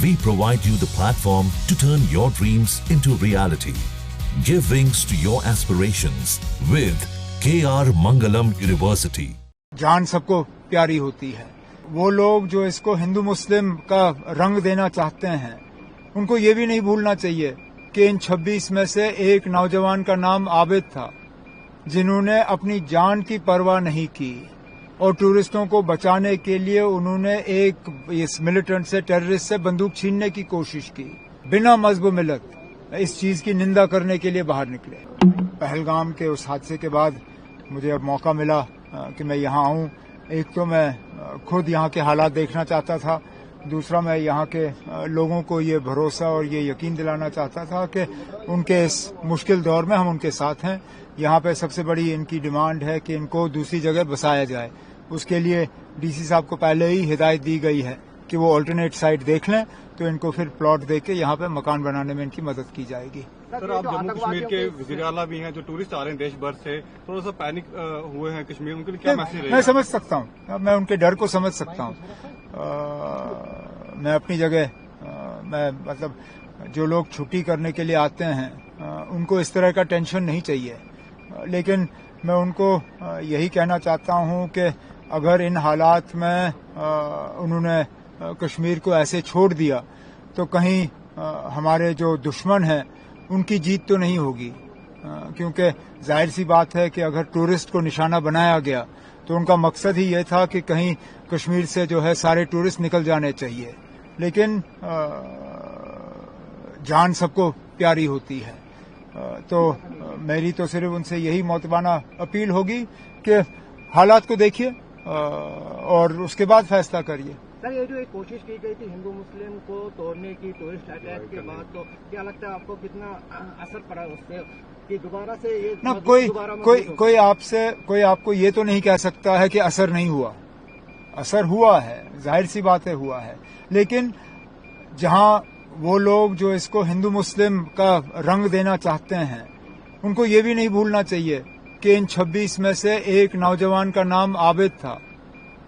we provide you the platform to turn your dreams into reality. Give wings to your aspirations with KR Mangalam University. जान सबको प्यारी होती है। वो लोग जो इसको हिंदू मुस्लिम का रंग देना चाहते हैं, उनको ये भी नहीं भूलना चाहिए कि इन 26 में से एक नौजवान का नाम आबिद था, जिन्होंने अपनी जान की परवाह नहीं की और टूरिस्टों को बचाने के लिए उन्होंने एक इस मिलिटेंट से, टेररिस्ट से बंदूक छीनने की कोशिश की। बिना मजहब मिलत इस चीज की निंदा करने के लिए बाहर निकले। पहलगाम के उस हादसे के बाद मुझे अब मौका मिला कि मैं यहाँ आऊँ। एक तो मैं खुद यहाँ के हालात देखना चाहता था, दूसरा मैं यहाँ के लोगों को ये भरोसा और ये यकीन दिलाना चाहता था कि उनके इस मुश्किल दौर में हम उनके साथ हैं। यहाँ पे सबसे बड़ी इनकी डिमांड है कि इनको दूसरी जगह बसाया जाए। उसके लिए डीसी साहब को पहले ही हिदायत दी गई है कि वो ऑल्टरनेट साइट देख लें, तो इनको फिर प्लॉट दे के यहाँ पे मकान बनाने में इनकी मदद की जाएगी। सर, आप जम्मू कश्मीर के वज़ीर आला भी हैं, जो टूरिस्ट आ रहे हैं देश भर से, थोड़ा सा पैनिक हुए हैं कश्मीर, उनके लिए क्या मैसेज रहेगा? मैं समझ सकता हूँ, मैं उनके डर को समझ सकता हूँ। मैं अपनी जगह मैं मतलब जो लोग छुट्टी करने के लिए आते हैं उनको इस तरह का टेंशन नहीं चाहिए, लेकिन मैं उनको यही कहना चाहता हूँ कि अगर इन हालात में उन्होंने कश्मीर को ऐसे छोड़ दिया तो कहीं हमारे जो दुश्मन हैं उनकी जीत तो नहीं होगी, क्योंकि जाहिर सी बात है कि अगर टूरिस्ट को निशाना बनाया गया तो उनका मकसद ही ये था कि कहीं कश्मीर से जो है सारे टूरिस्ट निकल जाने चाहिए। लेकिन जान सबको प्यारी होती है, तो मेरी तो सिर्फ उनसे यही मोतबाना अपील होगी कि हालात को देखिए और उसके बाद फैसला करिए। सर, ये जो एक कोशिश की गई थी हिंदू मुस्लिम को तोड़ने की टूरिस्ट अटैक के बाद, तो क्या लगता है आपको कितना असर पड़ा उससे कि दोबारा से ये ना कोई आपको ये तो नहीं कह सकता है कि असर नहीं हुआ। असर हुआ है, जाहिर सी बात है हुआ है, लेकिन जहां वो लोग जो इसको हिंदू मुस्लिम का रंग देना चाहते हैं, उनको ये भी नहीं भूलना चाहिए कि इन 26 में से एक नौजवान का नाम आबिद था,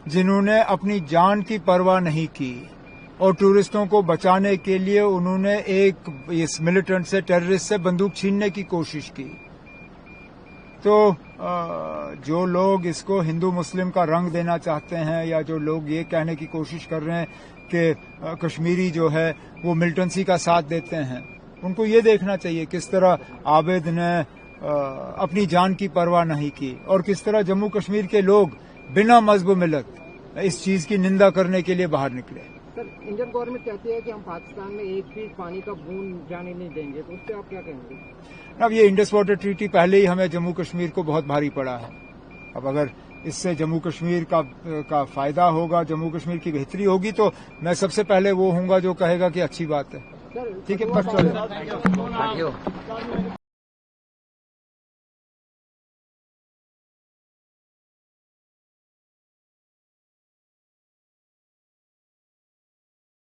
जिन्होंने अपनी जान की परवाह नहीं की और टूरिस्टों को बचाने के लिए उन्होंने एक इस मिलिटेंट से, टेररिस्ट से बंदूक छीनने की कोशिश की। तो जो लोग इसको हिंदू मुस्लिम का रंग देना चाहते हैं या जो लोग ये कहने की कोशिश कर रहे हैं कि कश्मीरी जो है वो मिलिटेंसी का साथ देते हैं, उनको ये देखना चाहिए किस तरह आबिद ने अपनी जान की परवाह नहीं की और किस तरह जम्मू कश्मीर के लोग बिना मजहब मिलत इस चीज की निंदा करने के लिए बाहर निकले। सर, इंडियन गवर्नमेंट कहती है कि हम पाकिस्तान में एक भी पानी का बूंद जाने नहीं देंगे, तो उससे आप क्या कहेंगे? अब ये इंडस वाटर ट्रीटी पहले ही हमें जम्मू कश्मीर को बहुत भारी पड़ा है। अब अगर इससे जम्मू कश्मीर का फायदा होगा, जम्मू कश्मीर की बेहतरी होगी, तो मैं सबसे पहले वो हूँगा जो कहेगा कि अच्छी बात है। ठीक है, बस चलो।